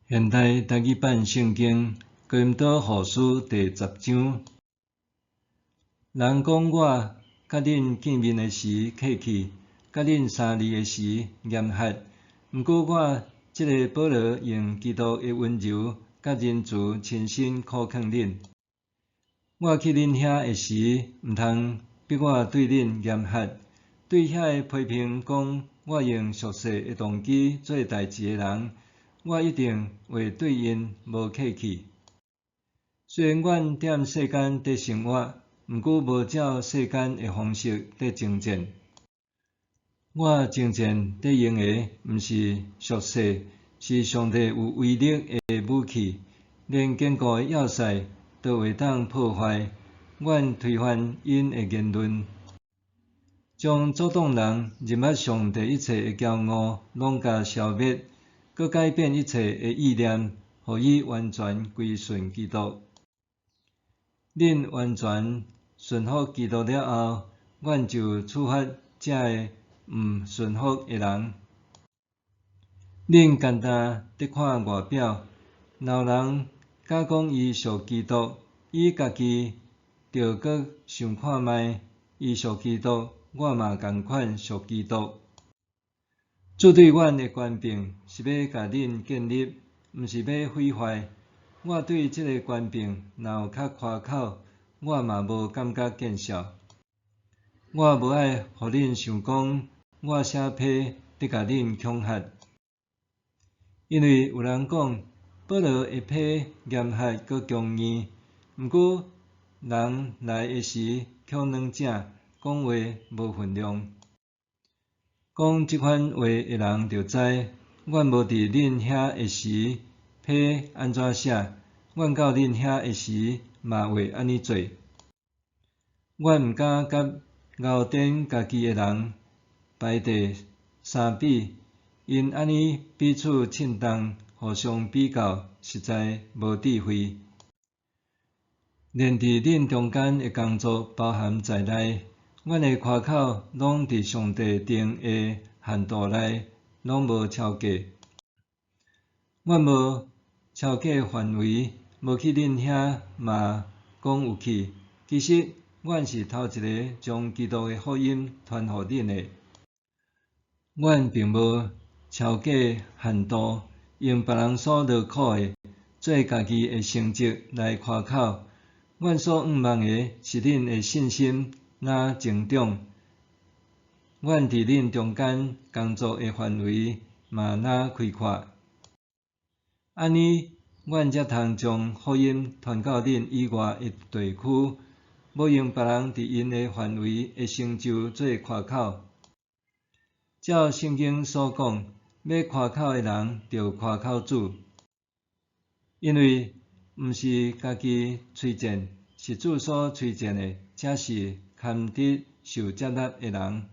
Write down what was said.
现代台语版圣经哥林多后书第10章。人讲我甲恁见面的时客气，甲恁相离的时严苛。毋过我即个保罗用基督的温柔甲仁慈亲身苦劝恁。我去恁遐的时，毋通逼我对恁严苛。对遐个批评讲我用俗世的动机做代志的人，我一定会对因无客气。虽然阮踮世间伫生活，毋过无照世间的方式伫征战。我征战伫用的毋是俗世，是上帝有威力的武器，连坚固的要塞都会当破坏。阮推翻因的言论，将阻挡人入捌上帝一切的骄傲拢甲消灭，佮改变一切的意念，互伊完全归顺基督。恁完全顺服基督了后，阮就处罚遮个毋顺服的人。恁简单伫看外表，若有人假讲伊属基督，伊家己着搁想看觅，伊属基督，我嘛共款属基督。主对阮的权柄是要甲恁建立，毋是要毁坏。我对即个权柄若有较夸口，我嘛无感觉见笑。我无爱互恁想讲我写批伫甲恁恐吓，因为有人讲保罗的批严苛佮强硬，毋过人来的时扣软正，讲话无分量。讲即款话的人着知，阮无伫恁遐的时批安怎写，阮到恁遐的时嘛会安尼做。阮毋敢甲敖典家己的人排第相比，因安尼彼此称重，互相比较，实在无智慧。连伫恁中间的工作包含在内，阮的夸口拢伫上帝定的限度内，拢无超过。阮无超过范围，无去恁遐嘛讲有去。其实阮是头一个将基督的福音传互恁的。阮并无超过限度，用别人所劳苦的，做家己的成绩来夸口。阮所仰望的是恁的信心若增长，阮伫恁中间工作的范围嘛若开阔。安尼，阮才通将福音传到恁以外的地区，无用别人伫因的范围的成就做夸口。照圣经所讲，要夸口的人着夸口主，因为毋是家己推荐，是主所推荐的，才是堪得受接纳的人。